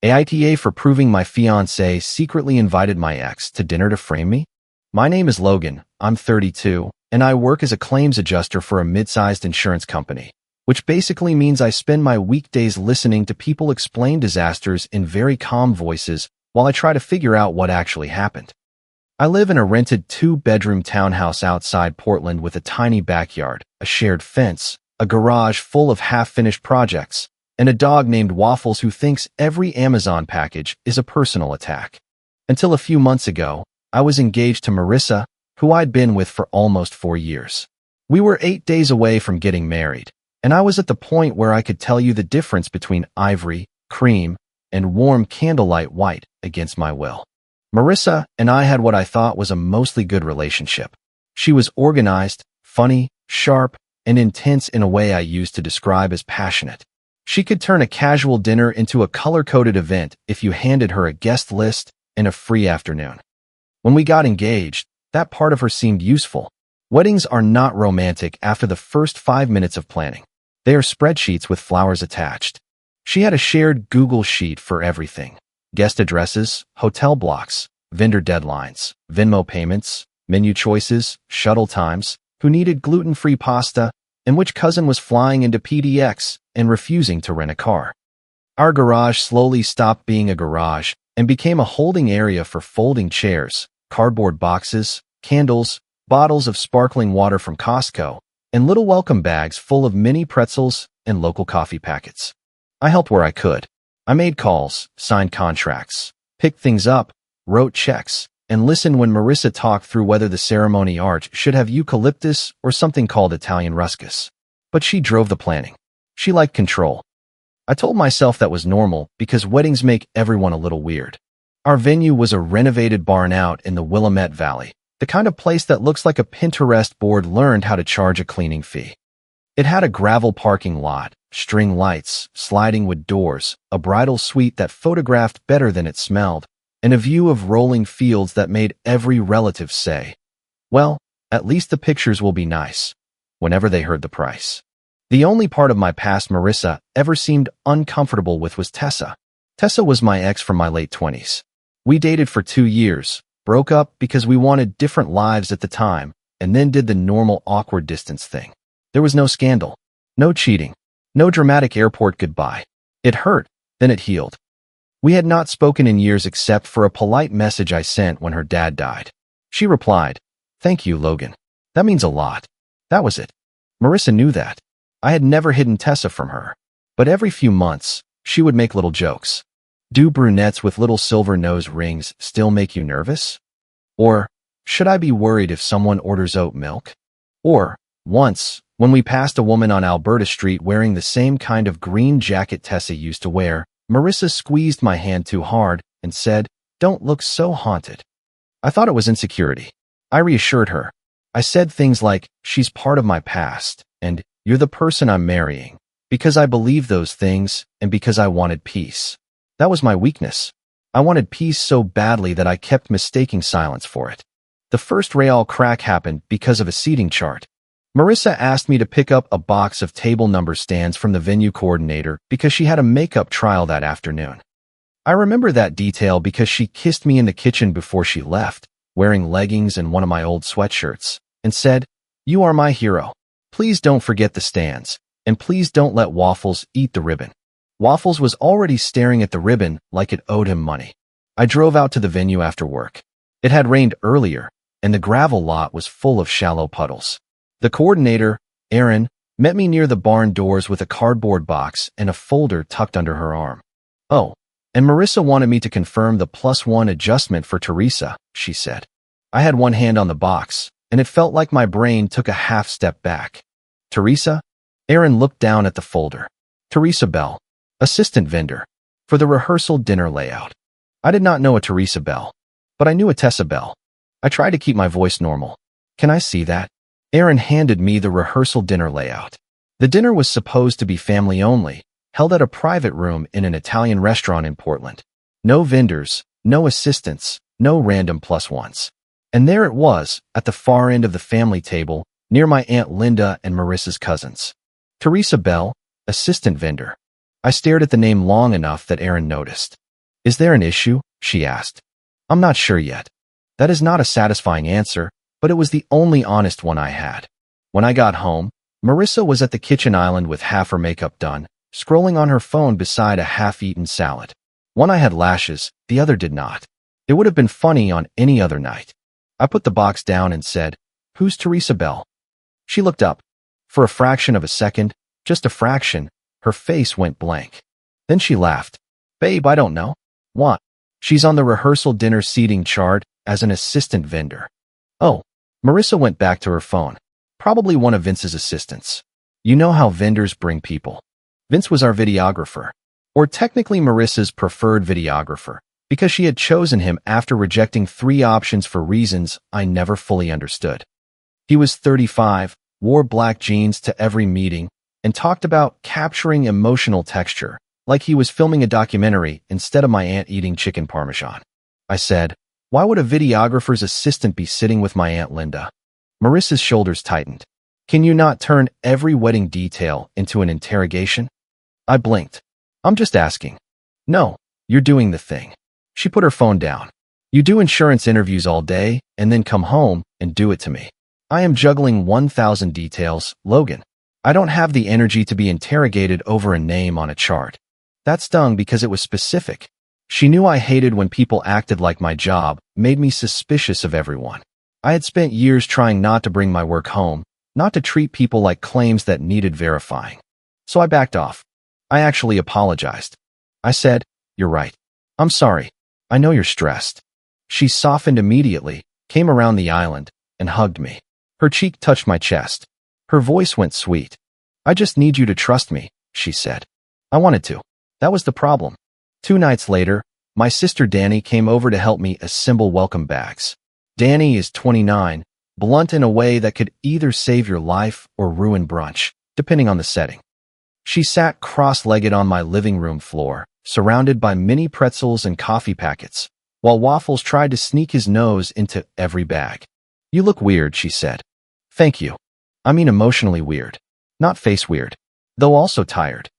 AITA for proving my fiancée secretly invited my ex to dinner to frame me? My name is Logan, I'm 32, and I work as a claims adjuster for a mid-sized insurance company, which basically means I spend my weekdays listening to people explain disasters in very calm voices while I try to figure out what actually happened. I live in a rented 2-bedroom townhouse outside Portland with a tiny backyard, a shared fence, a garage full of half-finished projects, and a dog named Waffles who thinks every Amazon package is a personal attack. Until a few months ago, I was engaged to Marissa, who I'd been with for almost 4 years. We were 8 days away from getting married, and I was at the point where I could tell you the difference between ivory, cream, and warm candlelight white against my will. Marissa and I had what I thought was a mostly good relationship. She was organized, funny, sharp, and intense in a way I used to describe as passionate. She could turn a casual dinner into a color-coded event if you handed her a guest list and a free afternoon. When we got engaged, that part of her seemed useful. Weddings are not romantic after the first 5 minutes of planning. They are spreadsheets with flowers attached. She had a shared Google sheet for everything: guest addresses, hotel blocks, vendor deadlines, Venmo payments, menu choices, shuttle times, who needed gluten-free pasta, and which cousin was flying into PDX and refusing to rent a car. Our garage slowly stopped being a garage and became a holding area for folding chairs, cardboard boxes, candles, bottles of sparkling water from Costco, and little welcome bags full of mini pretzels and local coffee packets. I helped where I could. I made calls, signed contracts, picked things up, wrote checks, and listened when Marissa talked through whether the ceremony arch should have eucalyptus or something called Italian ruscus. But she drove the planning. She liked control. I told myself that was normal because weddings make everyone a little weird. Our venue was a renovated barn out in the Willamette Valley, the kind of place that looks like a Pinterest board learned how to charge a cleaning fee. It had a gravel parking lot, string lights, sliding wood doors, a bridal suite that photographed better than it smelled, and a view of rolling fields that made every relative say, "Well, at least the pictures will be nice," whenever they heard the price. The only part of my past Marissa ever seemed uncomfortable with was Tessa. Tessa was my ex from my late 20s. We dated for 2 years, broke up because we wanted different lives at the time, and then did the normal awkward distance thing. There was no scandal, no cheating, no dramatic airport goodbye. It hurt, then it healed. We had not spoken in years except for a polite message I sent when her dad died. She replied, "Thank you, Logan. That means a lot." That was it. Marissa knew that. I had never hidden Tessa from her. But every few months, she would make little jokes. "Do brunettes with little silver nose rings still make you nervous?" Or, "Should I be worried if someone orders oat milk?" Or, once, when we passed a woman on Alberta Street wearing the same kind of green jacket Tessa used to wear, Marissa squeezed my hand too hard and said, "Don't look so haunted." I thought it was insecurity. I reassured her. I said things like, "She's part of my past," and "You're the person I'm marrying," because I believed those things and because I wanted peace. That was my weakness. I wanted peace so badly that I kept mistaking silence for it. The first rehearsal crack happened because of a seating chart. Marissa asked me to pick up a box of table number stands from the venue coordinator because she had a makeup trial that afternoon. I remember that detail because she kissed me in the kitchen before she left, wearing leggings and one of my old sweatshirts, and said, "You are my hero. Please don't forget the stands, and please don't let Waffles eat the ribbon." Waffles was already staring at the ribbon like it owed him money. I drove out to the venue after work. It had rained earlier, and the gravel lot was full of shallow puddles. The coordinator, Erin, met me near the barn doors with a cardboard box and a folder tucked under her arm. "Oh, and Marissa wanted me to confirm the +1 adjustment for Teresa," she said. I had one hand on the box, and it felt like my brain took a half step back. "Teresa?" Erin looked down at the folder. "Teresa Bell, assistant vendor, for the rehearsal dinner layout." I did not know a Teresa Bell, but I knew a Tessa Bell. I tried to keep my voice normal. "Can I see that?" Erin handed me the rehearsal dinner layout. The dinner was supposed to be family only, held at a private room in an Italian restaurant in Portland. No vendors, no assistants, no random +1s. And there it was, at the far end of the family table, near my Aunt Linda and Marissa's cousins. Teresa Bell, assistant vendor. I stared at the name long enough that Erin noticed. Is there an issue? She asked. I'm not sure yet. That is not a satisfying answer, but it was the only honest one I had. When I got home, Marissa was at the kitchen island with half her makeup done, scrolling on her phone beside a half-eaten salad. One eye had lashes, the other did not. It would have been funny on any other night. I put the box down and said, "Who's Teresa Bell?" She looked up. For a fraction of a second, just a fraction, her face went blank. Then she laughed. "Babe, I don't know." "What?" "She's on the rehearsal dinner seating chart as an assistant vendor." "Oh." Marissa went back to her phone. "Probably one of Vince's assistants. You know how vendors bring people." Vince was our videographer, or technically Marissa's preferred videographer, because she had chosen him after rejecting 3 options for reasons I never fully understood. He was 35, wore black jeans to every meeting, and talked about capturing emotional texture, like he was filming a documentary instead of my aunt eating chicken parmesan. I said, "Why would a videographer's assistant be sitting with my Aunt Linda?" Marissa's shoulders tightened. "Can you not turn every wedding detail into an interrogation?" I blinked. "I'm just asking." "No, you're doing the thing." She put her phone down. "You do insurance interviews all day and then come home and do it to me. I am juggling 1,000 details, Logan. I don't have the energy to be interrogated over a name on a chart." That stung because it was specific. She knew I hated when people acted like my job made me suspicious of everyone. I had spent years trying not to bring my work home, not to treat people like claims that needed verifying. So I backed off. I actually apologized. I said, "You're right. I'm sorry. I know you're stressed." She softened immediately, came around the island, and hugged me. Her cheek touched my chest. Her voice went sweet. "I just need you to trust me," she said. I wanted to. That was the problem. 2 nights later, my sister Danny came over to help me assemble welcome bags. Danny is 29, blunt in a way that could either save your life or ruin brunch, depending on the setting. She sat cross-legged on my living room floor, surrounded by mini pretzels and coffee packets, while Waffles tried to sneak his nose into every bag. "You look weird," she said. "Thank you. I mean emotionally weird, not face weird, though also tired."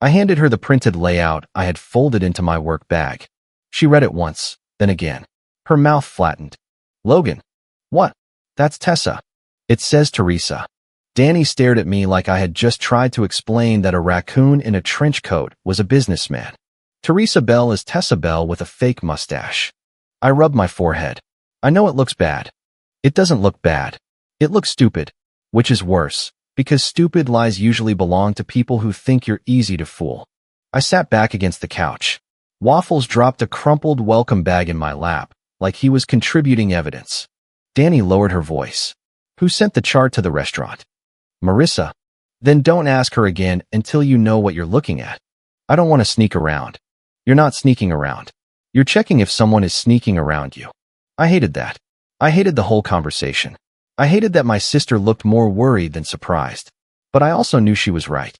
I handed her the printed layout I had folded into my work bag. She read it once, then again. Her mouth flattened. "Logan." "What?" "That's Tessa. It says Teresa." Danny stared at me like I had just tried to explain that a raccoon in a trench coat was a businessman. Teresa Bell is Tessa Bell with a fake mustache. I rubbed my forehead. "I know it looks bad." "It doesn't look bad. It looks stupid, which is worse, because stupid lies usually belong to people who think you're easy to fool." I sat back against the couch. Waffles dropped a crumpled welcome bag in my lap, like he was contributing evidence. Danny lowered her voice. "Who sent the chart to the restaurant?" "Marissa." "Then don't ask her again until you know what you're looking at." "I don't want to sneak around." "You're not sneaking around. You're checking if someone is sneaking around you." I hated that. I hated the whole conversation. I hated that my sister looked more worried than surprised. But I also knew she was right.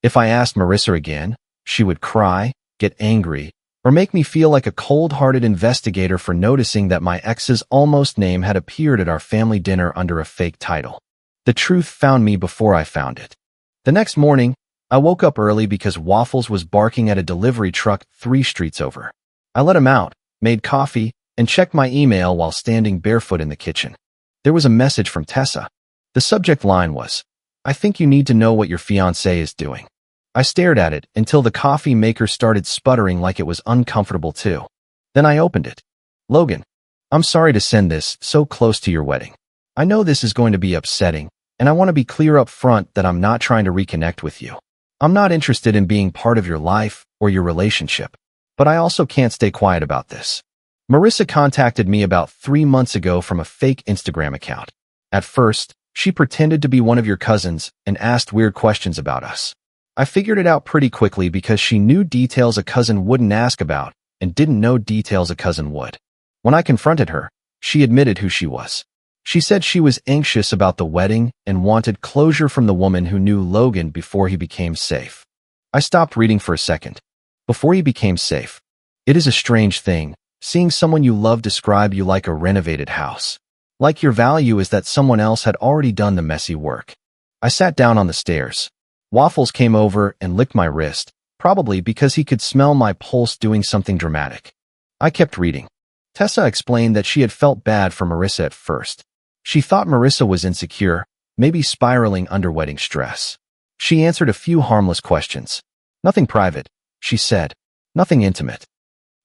If I asked Marissa again, she would cry, get angry, or make me feel like a cold-hearted investigator for noticing that my ex's almost name had appeared at our family dinner under a fake title. The truth found me before I found it. The next morning, I woke up early because Waffles was barking at a delivery truck 3 streets over. I let him out, made coffee, and checked my email while standing barefoot in the kitchen. There was a message from Tessa. The subject line was, "I think you need to know what your fiancé is doing." I stared at it until the coffee maker started sputtering like it was uncomfortable too. Then I opened it. "Logan, I'm sorry to send this so close to your wedding. I know this is going to be upsetting, and I want to be clear up front that I'm not trying to reconnect with you. I'm not interested in being part of your life or your relationship, but I also can't stay quiet about this. Marissa contacted me about 3 months ago from a fake Instagram account. At first, she pretended to be one of your cousins and asked weird questions about us. I figured it out pretty quickly because she knew details a cousin wouldn't ask about and didn't know details a cousin would. When I confronted her, she admitted who she was. She said she was anxious about the wedding and wanted closure from the woman who knew Logan before he became safe. I stopped reading for a second. Before he became safe. It is a strange thing, seeing someone you love describe you like a renovated house. Like your value is that someone else had already done the messy work. I sat down on the stairs. Waffles came over and licked my wrist, probably because he could smell my pulse doing something dramatic. I kept reading. Tessa explained that she had felt bad for Marissa at first. She thought Marissa was insecure, maybe spiraling under wedding stress. She answered a few harmless questions. Nothing private, she said. Nothing intimate.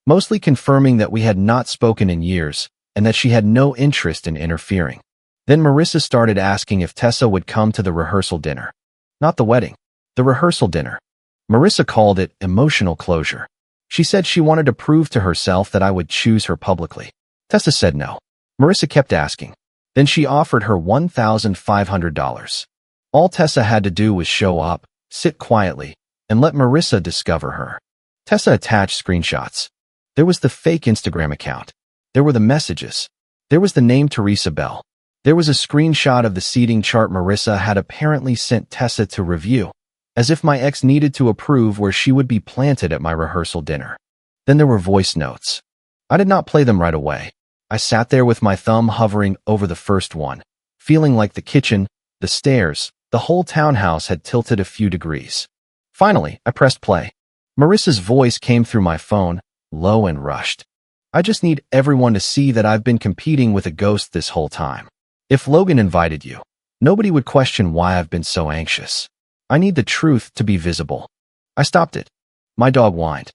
Mostly confirming that we had not spoken in years and that she had no interest in interfering. Then Marissa started asking if Tessa would come to the rehearsal dinner. Not the wedding. The rehearsal dinner. Marissa called it emotional closure. She said she wanted to prove to herself that I would choose her publicly. Tessa said no. Marissa kept asking. Then she offered her $1,500. All Tessa had to do was show up, sit quietly, and let Marissa discover her. Tessa attached screenshots. There was the fake Instagram account. There were the messages. There was the name Teresa Bell. There was a screenshot of the seating chart Marissa had apparently sent Tessa to review, as if my ex needed to approve where she would be planted at my rehearsal dinner. Then there were voice notes. I did not play them right away. I sat there with my thumb hovering over the first one, feeling like the kitchen, the stairs, the whole townhouse had tilted a few degrees. Finally, I pressed play. Marissa's voice came through my phone, low and rushed. I just need everyone to see that I've been competing with a ghost this whole time. If Logan invited you, nobody would question why I've been so anxious. I need the truth to be visible. I stopped it. My dog whined.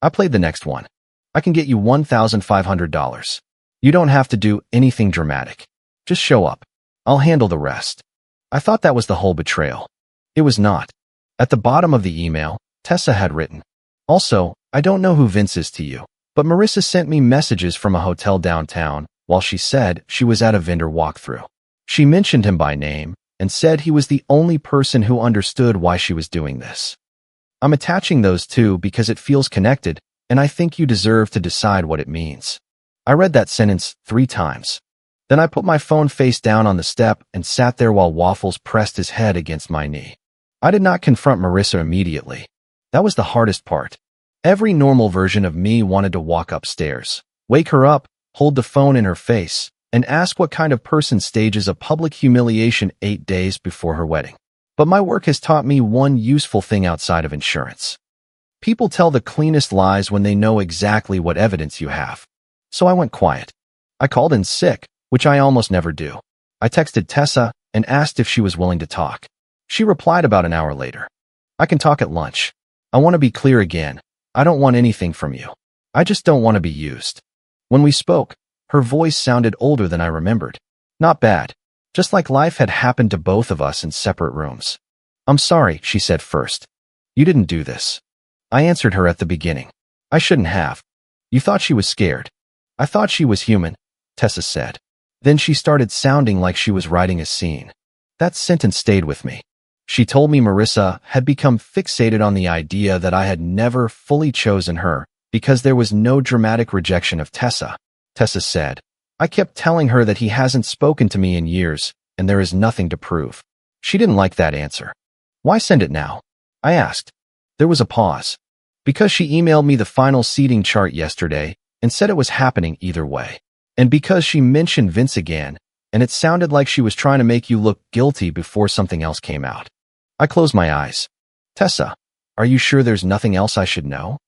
I played the next one. I can get you $1,500. You don't have to do anything dramatic. Just show up. I'll handle the rest. I thought that was the whole betrayal. It was not. At the bottom of the email, Tessa had written, "Also, I don't know who Vince is to you, but Marissa sent me messages from a hotel downtown while she said she was at a vendor walkthrough. She mentioned him by name and said he was the only person who understood why she was doing this. I'm attaching those two because it feels connected, and I think you deserve to decide what it means." I read that sentence 3 times. Then I put my phone face down on the step and sat there while Waffles pressed his head against my knee. I did not confront Marissa immediately. That was the hardest part. Every normal version of me wanted to walk upstairs, wake her up, hold the phone in her face, and ask what kind of person stages a public humiliation 8 days before her wedding. But my work has taught me one useful thing outside of insurance. People tell the cleanest lies when they know exactly what evidence you have. So I went quiet. I called in sick, which I almost never do. I texted Tessa and asked if she was willing to talk. She replied about an hour later. "I can talk at lunch. I want to be clear again. I don't want anything from you. I just don't want to be used." When we spoke, her voice sounded older than I remembered. Not bad. Just like life had happened to both of us in separate rooms. "I'm sorry," she said first. "You didn't do this." I answered her at the beginning. "I shouldn't have. You thought she was scared." "I thought she was human," Tessa said. Then she started sounding like she was writing a scene. That sentence stayed with me. She told me Marissa had become fixated on the idea that I had never fully chosen her because there was no dramatic rejection of Tessa. Tessa said, "I kept telling her that he hasn't spoken to me in years and there is nothing to prove." She didn't like that answer. "Why send it now?" I asked. There was a pause. "Because she emailed me the final seating chart yesterday and said it was happening either way. And because she mentioned Vince again, and it sounded like she was trying to make you look guilty before something else came out." I closed my eyes. "Tessa, are you sure there's nothing else I should know?"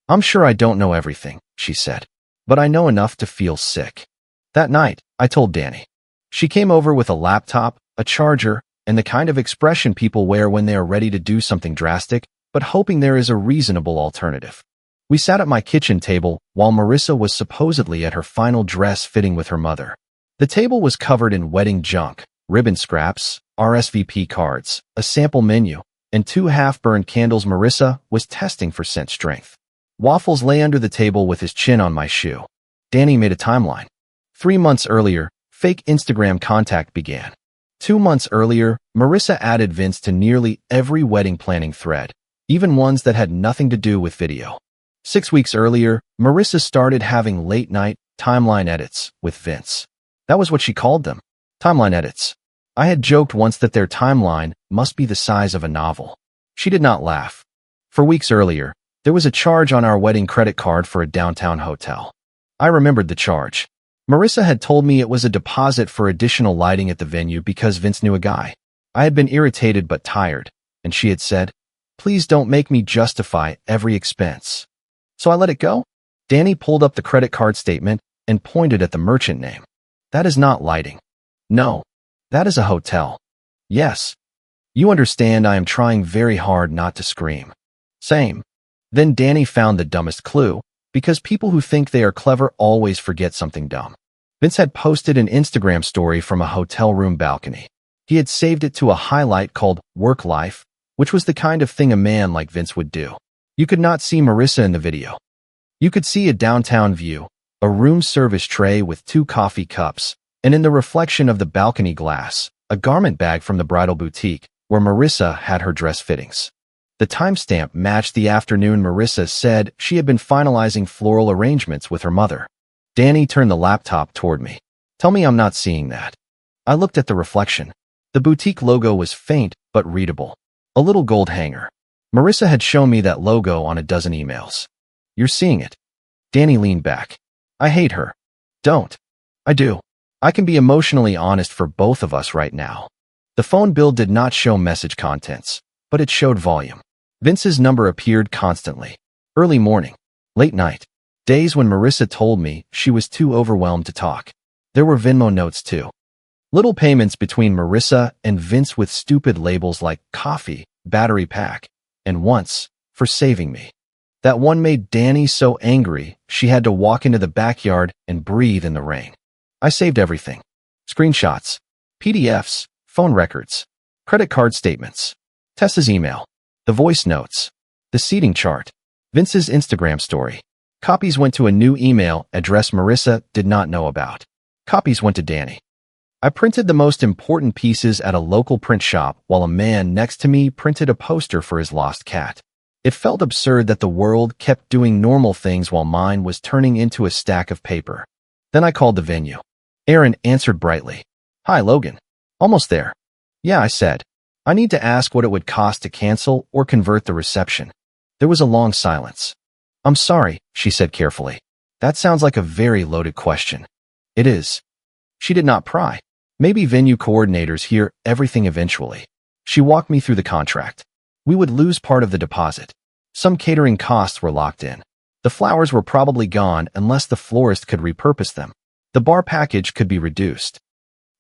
"I'm sure I don't know everything," she said, "but I know enough to feel sick." That night, I told Danny. She came over with a laptop, a charger, and the kind of expression people wear when they are ready to do something drastic, but hoping there is a reasonable alternative. We sat at my kitchen table while Marissa was supposedly at her final dress fitting with her mother. The table was covered in wedding junk, ribbon scraps, RSVP cards, a sample menu, and 2 half-burned candles. Marissa was testing for scent strength. Waffles lay under the table with his chin on my shoe. Danny made a timeline. 3 months earlier, fake Instagram contact began. 2 months earlier, Marissa added Vince to nearly every wedding planning thread, even ones that had nothing to do with video. 6 weeks earlier, Marissa started having late-night timeline edits with Vince. That was what she called them, timeline edits. I had joked once that their timeline must be the size of a novel. She did not laugh. For weeks earlier, there was a charge on our wedding credit card for a downtown hotel. I remembered the charge. Marissa had told me it was a deposit for additional lighting at the venue because Vince knew a guy. I had been irritated but tired, and she had said, Please don't make me justify every expense. So I let it go. Danny pulled up the credit card statement and pointed at the merchant name. That is not lighting. No, that is a hotel. Yes. You understand I am trying very hard not to scream. Same. Then Danny found the dumbest clue, because people who think they are clever always forget something dumb. Vince had posted an Instagram story from a hotel room balcony. He had saved it to a highlight called Work Life, which was the kind of thing a man like Vince would do. You could not see Marissa in the video. You could see a downtown view, a room service tray with 2 coffee cups, and in the reflection of the balcony glass, a garment bag from the bridal boutique where Marissa had her dress fittings. The timestamp matched the afternoon Marissa said she had been finalizing floral arrangements with her mother. Danny turned the laptop toward me. Tell me I'm not seeing that. I looked at the reflection. The boutique logo was faint but readable. A little gold hanger. Marissa had shown me that logo on a dozen emails. You're seeing it. Danny leaned back. I hate her. Don't. I do. I can be emotionally honest for both of us right now. The phone bill did not show message contents, but it showed volume. Vince's number appeared constantly. Early morning, late night, days when Marissa told me she was too overwhelmed to talk. There were Venmo notes too. Little payments between Marissa and Vince with stupid labels like coffee, battery pack, and once, for saving me. That one made Danny so angry she had to walk into the backyard and breathe in the rain. I saved everything. Screenshots, PDFs, phone records, credit card statements, Tessa's email, the voice notes, the seating chart, Vince's Instagram story. Copies went to a new email address Marissa did not know about. Copies went to Danny. I printed the most important pieces at a local print shop while a man next to me printed a poster for his lost cat. It felt absurd that the world kept doing normal things while mine was turning into a stack of paper. Then I called the venue. Aaron answered brightly. Hi, Logan. Almost there. Yeah, I said. I need to ask what it would cost to cancel or convert the reception. There was a long silence. I'm sorry, she said carefully. That sounds like a very loaded question. It is. She did not pry. Maybe venue coordinators hear everything eventually. She walked me through the contract. We would lose part of the deposit. Some catering costs were locked in. The flowers were probably gone unless the florist could repurpose them. The bar package could be reduced.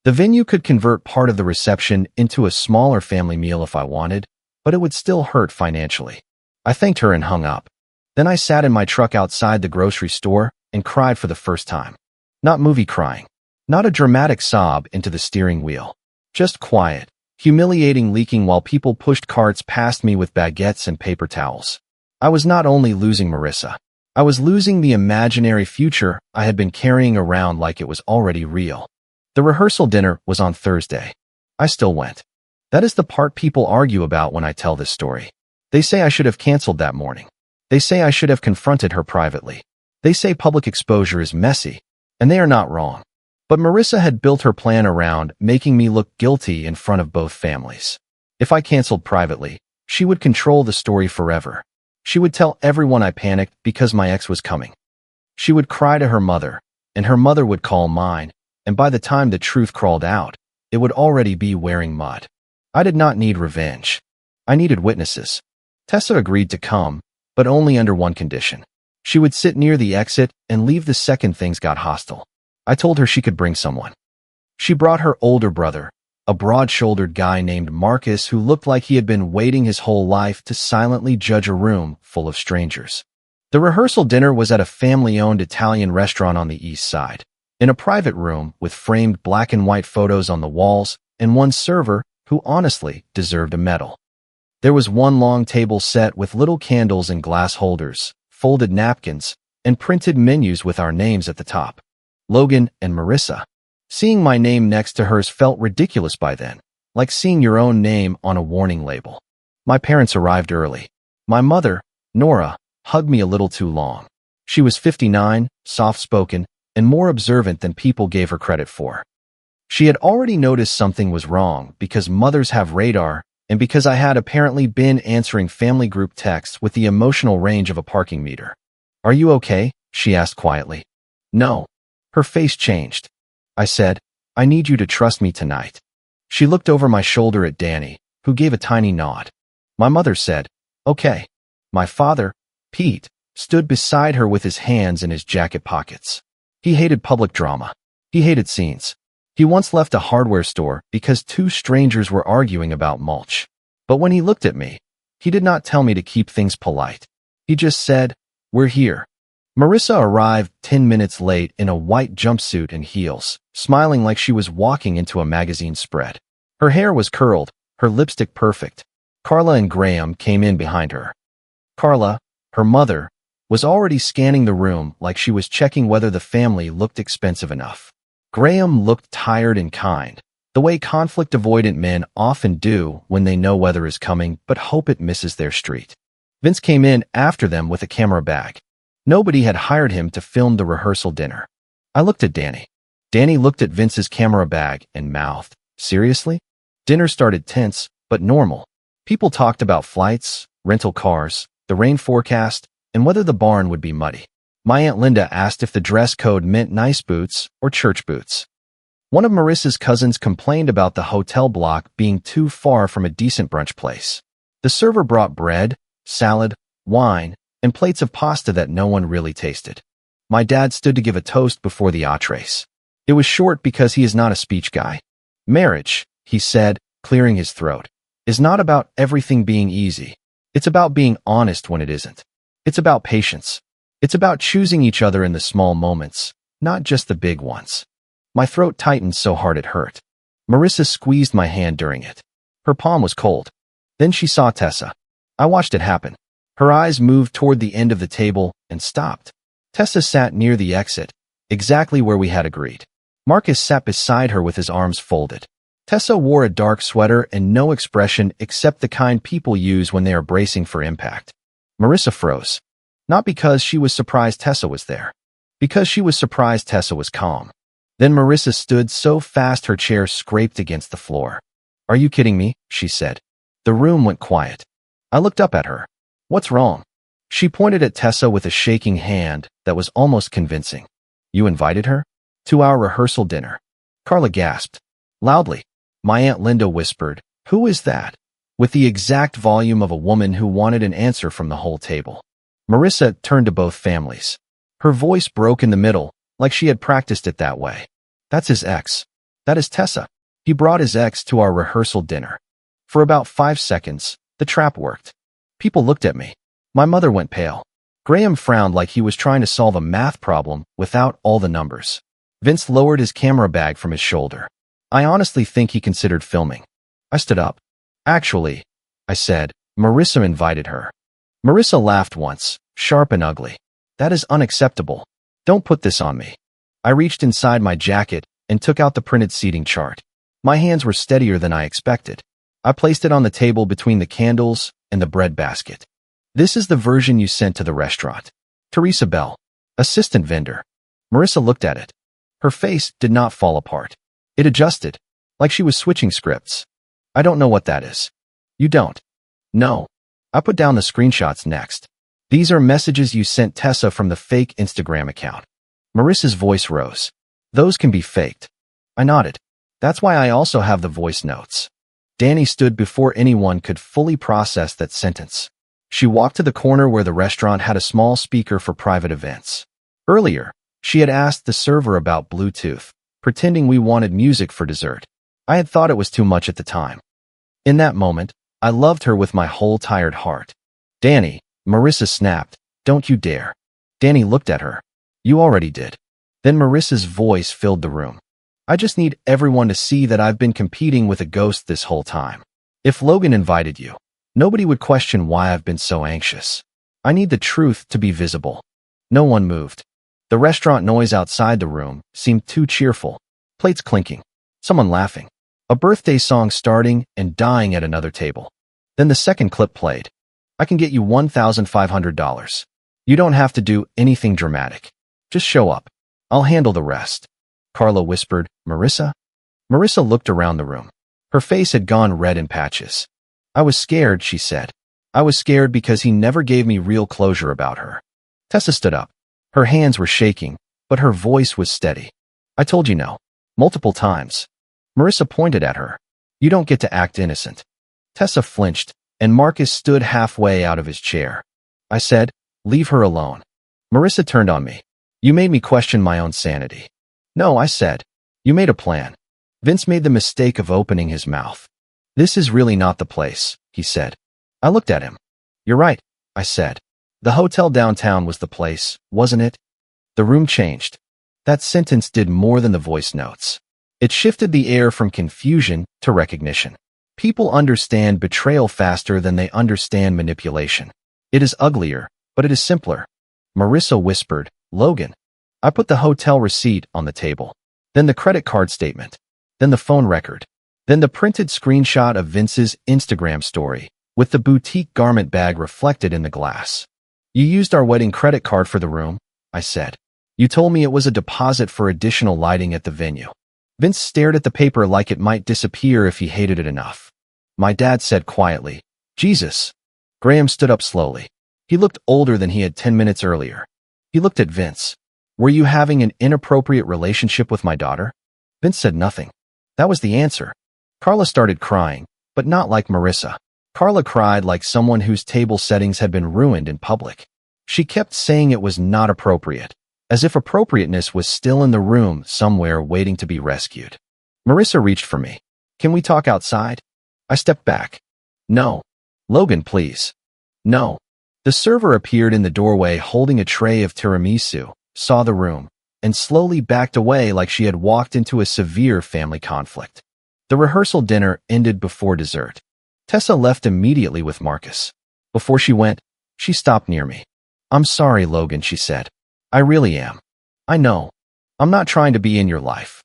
The venue could convert part of the reception into a smaller family meal if I wanted, but it would still hurt financially. I thanked her and hung up. Then I sat in my truck outside the grocery store and cried for the first time. Not movie crying. Not a dramatic sob into the steering wheel. Just quiet, humiliating leaking while people pushed carts past me with baguettes and paper towels. I was not only losing Marissa. I was losing the imaginary future I had been carrying around like it was already real. The rehearsal dinner was on Thursday. I still went. That is the part people argue about when I tell this story. They say I should have canceled that morning. They say I should have confronted her privately. They say public exposure is messy, and they are not wrong. But Marissa had built her plan around making me look guilty in front of both families. If I canceled privately, she would control the story forever. She would tell everyone I panicked because my ex was coming. She would cry to her mother, and her mother would call mine, and by the time the truth crawled out, it would already be wearing mud. I did not need revenge. I needed witnesses. Tessa agreed to come, but only under one condition. She would sit near the exit and leave the second things got hostile. I told her she could bring someone. She brought her older brother, a broad-shouldered guy named Marcus who looked like he had been waiting his whole life to silently judge a room full of strangers. The rehearsal dinner was at a family-owned Italian restaurant on the east side, in a private room with framed black and white photos on the walls and one server who honestly deserved a medal. There was one long table set with little candles and glass holders, folded napkins, and printed menus with our names at the top. Logan and Marissa. Seeing my name next to hers felt ridiculous by then, like seeing your own name on a warning label. My parents arrived early. My mother, Nora, hugged me a little too long. She was 59, soft-spoken, and more observant than people gave her credit for. She had already noticed something was wrong because mothers have radar and because I had apparently been answering family group texts with the emotional range of a parking meter. Are you okay? She asked quietly. No. Her face changed. I said, I need you to trust me tonight. She looked over my shoulder at Danny, who gave a tiny nod. My mother said, Okay. My father, Pete, stood beside her with his hands in his jacket pockets. He hated public drama. He hated scenes. He once left a hardware store because two strangers were arguing about mulch. But when he looked at me, he did not tell me to keep things polite. He just said, "We're here." Marissa arrived 10 minutes late in a white jumpsuit and heels, smiling like she was walking into a magazine spread. Her hair was curled, her lipstick perfect. Carla and Graham came in behind her. Carla, her mother, was already scanning the room like she was checking whether the family looked expensive enough. Graham looked tired and kind, the way conflict-avoidant men often do when they know weather is coming but hope it misses their street. Vince came in after them with a camera bag. Nobody had hired him to film the rehearsal dinner. I looked at Danny. Danny looked at Vince's camera bag and mouthed, "Seriously?" Dinner started tense, but normal. People talked about flights, rental cars, the rain forecast, and whether the barn would be muddy. My Aunt Linda asked if the dress code meant nice boots or church boots. One of Marissa's cousins complained about the hotel block being too far from a decent brunch place. The server brought bread, salad, wine, and plates of pasta that no one really tasted. My dad stood to give a toast before the entrees. It was short because he is not a speech guy. "Marriage," he said, clearing his throat, "is not about everything being easy. It's about being honest when it isn't. It's about patience. It's about choosing each other in the small moments, not just the big ones." My throat tightened so hard it hurt. Marissa squeezed my hand during it. Her palm was cold. Then she saw Tessa. I watched it happen. Her eyes moved toward the end of the table and stopped. Tessa sat near the exit, exactly where we had agreed. Marcus sat beside her with his arms folded. Tessa wore a dark sweater and no expression except the kind people use when they are bracing for impact. Marissa froze. Not because she was surprised Tessa was there. Because she was surprised Tessa was calm. Then Marissa stood so fast her chair scraped against the floor. "Are you kidding me?" she said. The room went quiet. I looked up at her. "What's wrong?" She pointed at Tessa with a shaking hand that was almost convincing. "You invited her? To our rehearsal dinner?" Carla gasped. Loudly. My Aunt Linda whispered, "Who is that?" with the exact volume of a woman who wanted an answer from the whole table. Marissa turned to both families. Her voice broke in the middle, like she had practiced it that way. "That's his ex. That is Tessa. He brought his ex to our rehearsal dinner." For about 5 seconds, the trap worked. People looked at me. My mother went pale. Graham frowned like he was trying to solve a math problem without all the numbers. Vince lowered his camera bag from his shoulder. I honestly think he considered filming. I stood up. "Actually," I said, "Marissa invited her." Marissa laughed once, sharp and ugly. "That is unacceptable. Don't put this on me." I reached inside my jacket and took out the printed seating chart. My hands were steadier than I expected. I placed it on the table between the candles and the bread basket. "This is the version you sent to the restaurant. Teresa Bell, assistant vendor." Marissa looked at it. Her face did not fall apart. It adjusted, like she was switching scripts. "I don't know what that is." "You don't?" "No." I put down the screenshots next. "These are messages you sent Tessa from the fake Instagram account." Marissa's voice rose. "Those can be faked." I nodded. "That's why I also have the voice notes." Danny stood before anyone could fully process that sentence. She walked to the corner where the restaurant had a small speaker for private events. Earlier, she had asked the server about Bluetooth, pretending we wanted music for dessert. I had thought it was too much at the time. In that moment, I loved her with my whole tired heart. "Danny," Marissa snapped, "don't you dare." Danny looked at her. "You already did." Then Marissa's voice filled the room. "I just need everyone to see that I've been competing with a ghost this whole time. If Logan invited you, nobody would question why I've been so anxious. I need the truth to be visible." No one moved. The restaurant noise outside the room seemed too cheerful. Plates clinking. Someone laughing. A birthday song starting and dying at another table. Then the second clip played. "I can get you $1,500. You don't have to do anything dramatic. Just show up. I'll handle the rest." Carla whispered, "Marissa?" Marissa looked around the room. Her face had gone red in patches. "I was scared," she said. "I was scared because he never gave me real closure about her." Tessa stood up. Her hands were shaking, but her voice was steady. "I told you no. Multiple times." Marissa pointed at her. "You don't get to act innocent." Tessa flinched, and Marcus stood halfway out of his chair. I said, "Leave her alone." Marissa turned on me. "You made me question my own sanity." "No," I said. "You made a plan." Vince made the mistake of opening his mouth. "This is really not the place," he said. I looked at him. "You're right," I said. "The hotel downtown was the place, wasn't it?" The room changed. That sentence did more than the voice notes. It shifted the air from confusion to recognition. People understand betrayal faster than they understand manipulation. It is uglier, but it is simpler. Marissa whispered, "Logan." I put the hotel receipt on the table, then the credit card statement, then the phone record, then the printed screenshot of Vince's Instagram story, with the boutique garment bag reflected in the glass. "You used our wedding credit card for the room," I said. "You told me it was a deposit for additional lighting at the venue." Vince stared at the paper like it might disappear if he hated it enough. My dad said quietly, "Jesus." Graham stood up slowly. He looked older than he had 10 minutes earlier. He looked at Vince. "Were you having an inappropriate relationship with my daughter?" Vince said nothing. That was the answer. Carla started crying, but not like Marissa. Carla cried like someone whose table settings had been ruined in public. She kept saying it was not appropriate, as if appropriateness was still in the room somewhere waiting to be rescued. Marissa reached for me. "Can we talk outside?" I stepped back. "No." "Logan, please." "No." The server appeared in the doorway holding a tray of tiramisu, saw the room, and slowly backed away like she had walked into a severe family conflict. The rehearsal dinner ended before dessert. Tessa left immediately with Marcus. Before she went, she stopped near me. "I'm sorry, Logan," she said. "I really am. I know. I'm not trying to be in your life.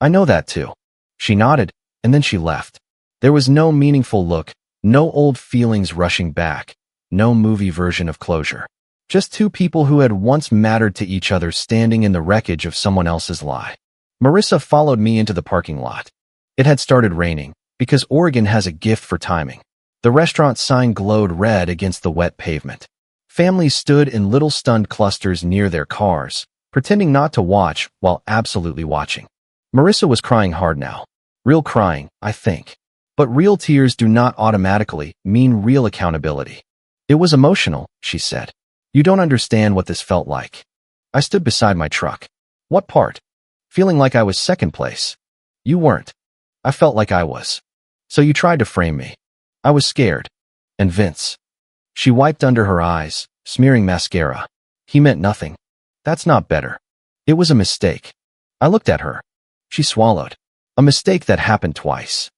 I know that too." She nodded, and then she left. There was no meaningful look, no old feelings rushing back, no movie version of closure. Just two people who had once mattered to each other standing in the wreckage of someone else's lie. Marissa followed me into the parking lot. It had started raining, because Oregon has a gift for timing. The restaurant sign glowed red against the wet pavement. Families stood in little stunned clusters near their cars, pretending not to watch while absolutely watching. Marissa was crying hard now. Real crying, I think. But real tears do not automatically mean real accountability. "It was emotional," she said. "You don't understand what this felt like." I stood beside my truck. "What part?" "Feeling like I was second place." "You weren't." "I felt like I was." "So you tried to frame me." "I was scared." "And Vince?" She wiped under her eyes, smearing mascara. "He meant nothing." "That's not better." "It was a mistake." I looked at her. She swallowed. "A mistake that happened twice."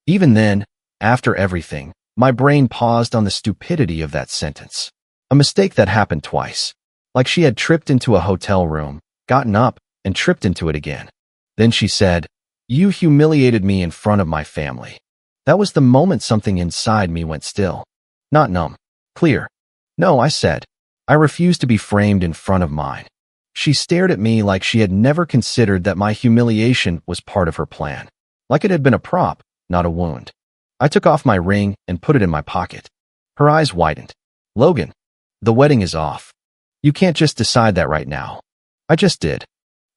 Even then, after everything, my brain paused on the stupidity of that sentence. A mistake that happened twice. Like she had tripped into a hotel room, gotten up, and tripped into it again. Then she said, "You humiliated me in front of my family." That was the moment something inside me went still. Not numb. Clear. "No," I said. "I refuse to be framed in front of mine." She stared at me like she had never considered that my humiliation was part of her plan. Like it had been a prop, not a wound. I took off my ring and put it in my pocket. Her eyes widened. "Logan, the wedding is off. You can't just decide that right now." I just did.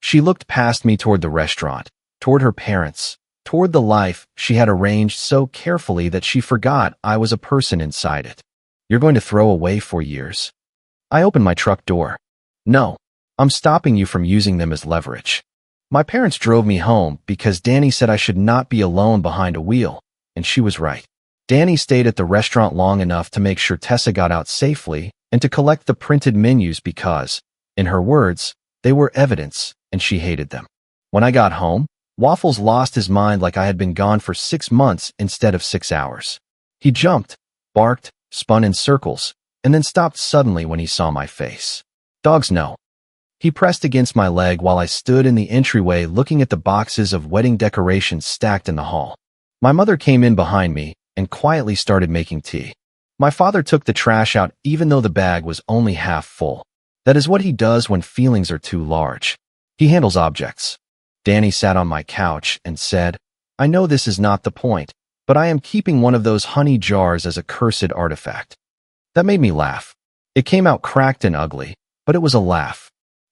She looked past me toward the restaurant, toward her parents, toward the life she had arranged so carefully that she forgot I was a person inside it. "You're going to throw away 4 years?" I opened my truck door. "No, I'm stopping you from using them as leverage." My parents drove me home because Danny said I should not be alone behind a wheel, and she was right. Danny stayed at the restaurant long enough to make sure Tessa got out safely and to collect the printed menus because, in her words, they were evidence, and she hated them. When I got home, Waffles lost his mind like I had been gone for 6 months instead of 6 hours. He jumped, barked, spun in circles, and then stopped suddenly when he saw my face. "Dogs know." He pressed against my leg while I stood in the entryway looking at the boxes of wedding decorations stacked in the hall. My mother came in behind me and quietly started making tea. My father took the trash out even though the bag was only half full. That is what he does when feelings are too large. He handles objects. Danny sat on my couch and said, "I know this is not the point, but I am keeping one of those honey jars as a cursed artifact." That made me laugh. It came out cracked and ugly, but it was a laugh.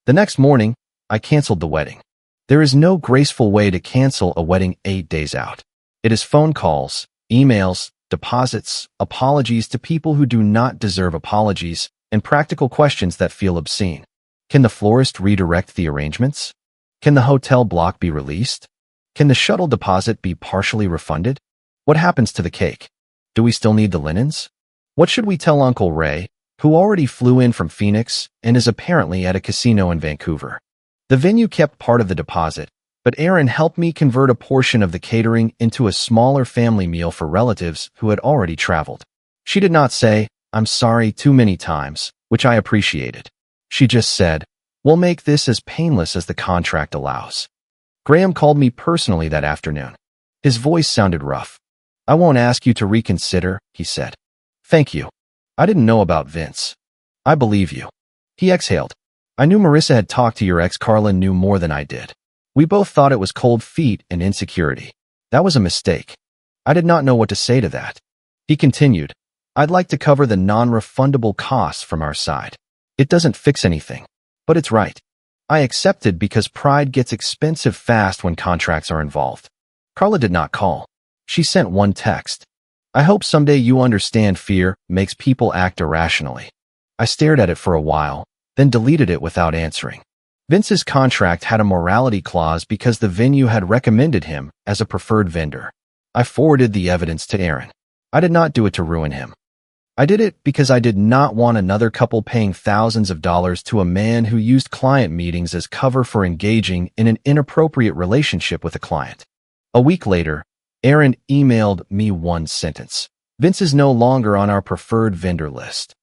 The next morning, I canceled the wedding. There is no graceful way to cancel a wedding 8 days out. It is phone calls, emails, deposits, apologies to people who do not deserve apologies, and practical questions that feel obscene. Can the florist redirect the arrangements? Can the hotel block be released? Can the shuttle deposit be partially refunded? What happens to the cake? Do we still need the linens? What should we tell Uncle Ray, who already flew in from Phoenix and is apparently at a casino in Vancouver? The venue kept part of the deposit, but Erin helped me convert a portion of the catering into a smaller family meal for relatives who had already traveled. She did not say, "I'm sorry," too many times, which I appreciated. She just said, "We'll make this as painless as the contract allows." Graham called me personally that afternoon. His voice sounded rough. "I won't ask you to reconsider," he said. "Thank you. I didn't know about Vince." "I believe you." He exhaled. "I knew Marissa had talked to your ex. Carla knew more than I did. We both thought it was cold feet and insecurity. That was a mistake. I did not know what to say to that." He continued, "I'd like to cover the non-refundable costs from our side. It doesn't fix anything, but it's right." I accepted because pride gets expensive fast when contracts are involved. Carla did not call. She sent one text. "I hope someday you understand fear makes people act irrationally." I stared at it for a while, then deleted it without answering. Vince's contract had a morality clause because the venue had recommended him as a preferred vendor. I forwarded the evidence to Erin. I did not do it to ruin him. I did it because I did not want another couple paying thousands of dollars to a man who used client meetings as cover for engaging in an inappropriate relationship with a client. A week later, Erin emailed me one sentence. "Vince is no longer on our preferred vendor list."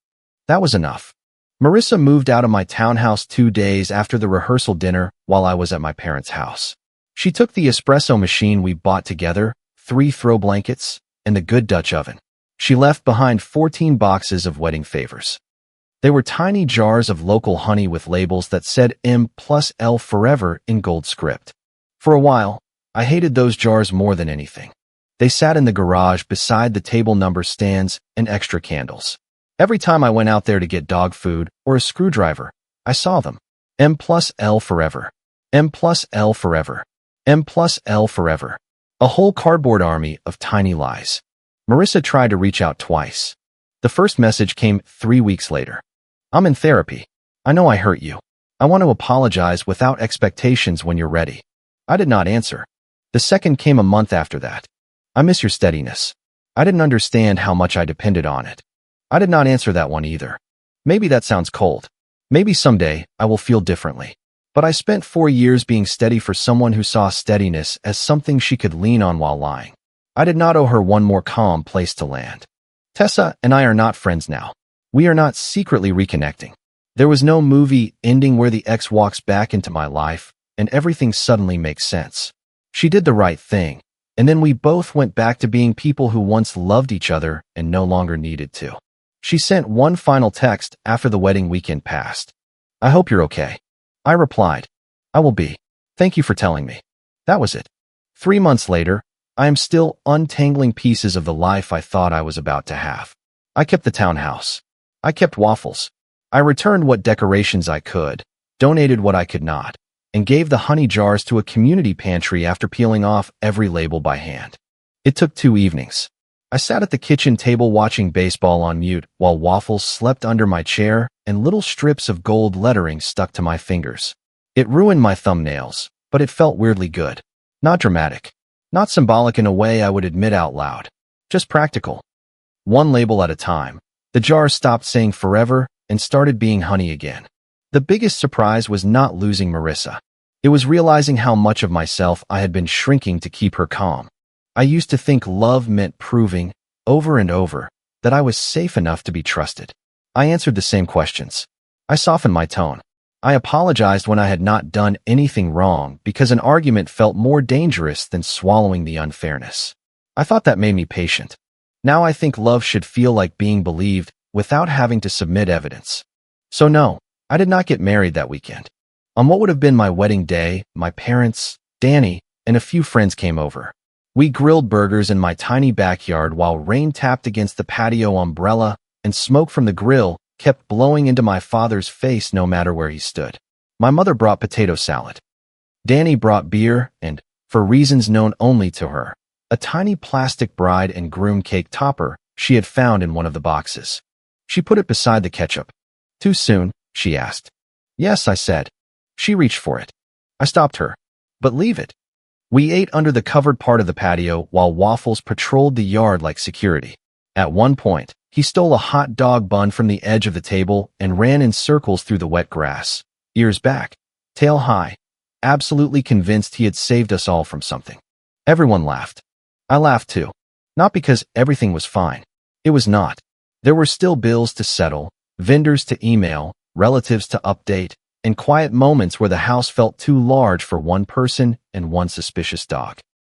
That was enough. Marissa moved out of my townhouse 2 days after the rehearsal dinner while I was at my parents' house. She took the espresso machine we bought together, 3 throw blankets, and the good Dutch oven. She left behind 14 boxes of wedding favors. They were tiny jars of local honey with labels that said M+L forever in gold script. For a while, I hated those jars more than anything. They sat in the garage beside the table number stands and extra candles. Every time I went out there to get dog food or a screwdriver, I saw them. M+L forever. M+L forever. M+L forever. A whole cardboard army of tiny lies. Marissa tried to reach out twice. The first message came 3 weeks later. "I'm in therapy. I know I hurt you. I want to apologize without expectations when you're ready." I did not answer. The second came a month after that. "I miss your steadiness. I didn't understand how much I depended on it." I did not answer that one either. Maybe that sounds cold. Maybe someday I will feel differently. But I spent 4 years being steady for someone who saw steadiness as something she could lean on while lying. I did not owe her one more calm place to land. Tessa and I are not friends now. We are not secretly reconnecting. There was no movie ending where the ex walks back into my life and everything suddenly makes sense. She did the right thing, and then we both went back to being people who once loved each other and no longer needed to. She sent one final text after the wedding weekend passed. "I hope you're okay." I replied, "I will be. Thank you for telling me." That was it. 3 months later, I am still untangling pieces of the life I thought I was about to have. I kept the townhouse. I kept waffles. I returned what decorations I could, donated what I could not, and gave the honey jars to a community pantry after peeling off every label by hand. It took 2 evenings. I sat at the kitchen table watching baseball on mute while waffles slept under my chair and little strips of gold lettering stuck to my fingers. It ruined my thumbnails, but it felt weirdly good. Not dramatic. Not symbolic in a way I would admit out loud. Just practical. One label at a time, the jar stopped saying forever and started being honey again. The biggest surprise was not losing Marissa. It was realizing how much of myself I had been shrinking to keep her calm. I used to think love meant proving, over and over, that I was safe enough to be trusted. I answered the same questions. I softened my tone. I apologized when I had not done anything wrong because an argument felt more dangerous than swallowing the unfairness. I thought that made me patient. Now I think love should feel like being believed without having to submit evidence. So no, I did not get married that weekend. On what would have been my wedding day, my parents, Danny, and a few friends came over. We grilled burgers in my tiny backyard while rain tapped against the patio umbrella and smoke from the grill kept blowing into my father's face no matter where he stood. My mother brought potato salad. Danny brought beer and, for reasons known only to her, a tiny plastic bride and groom cake topper she had found in one of the boxes. She put it beside the ketchup. "Too soon?" she asked. "Yes," I said. She reached for it. I stopped her. "But leave it." We ate under the covered part of the patio while Waffles patrolled the yard like security. At one point, he stole a hot dog bun from the edge of the table and ran in circles through the wet grass, ears back, tail high, absolutely convinced he had saved us all from something. Everyone laughed. I laughed too. Not because everything was fine. It was not. There were still bills to settle, vendors to email, relatives to update, and quiet moments where the house felt too large for one person and one suspicious dog.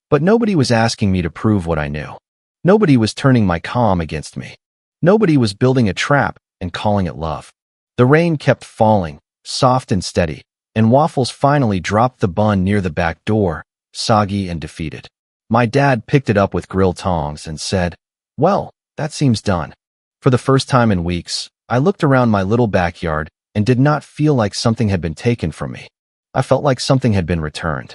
But nobody was asking me to prove what I knew. Nobody was turning my calm against me. Nobody was building a trap and calling it love. The rain kept falling, soft and steady, and Waffles finally dropped the bun near the back door, soggy and defeated. My dad picked it up with grill tongs and said, "Well, that seems done." For the first time in weeks, I looked around my little backyard and did not feel like something had been taken from me. I felt like something had been returned.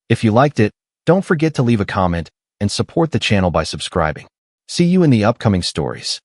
If you liked it, don't forget to leave a comment and support the channel by subscribing. See you in the upcoming stories.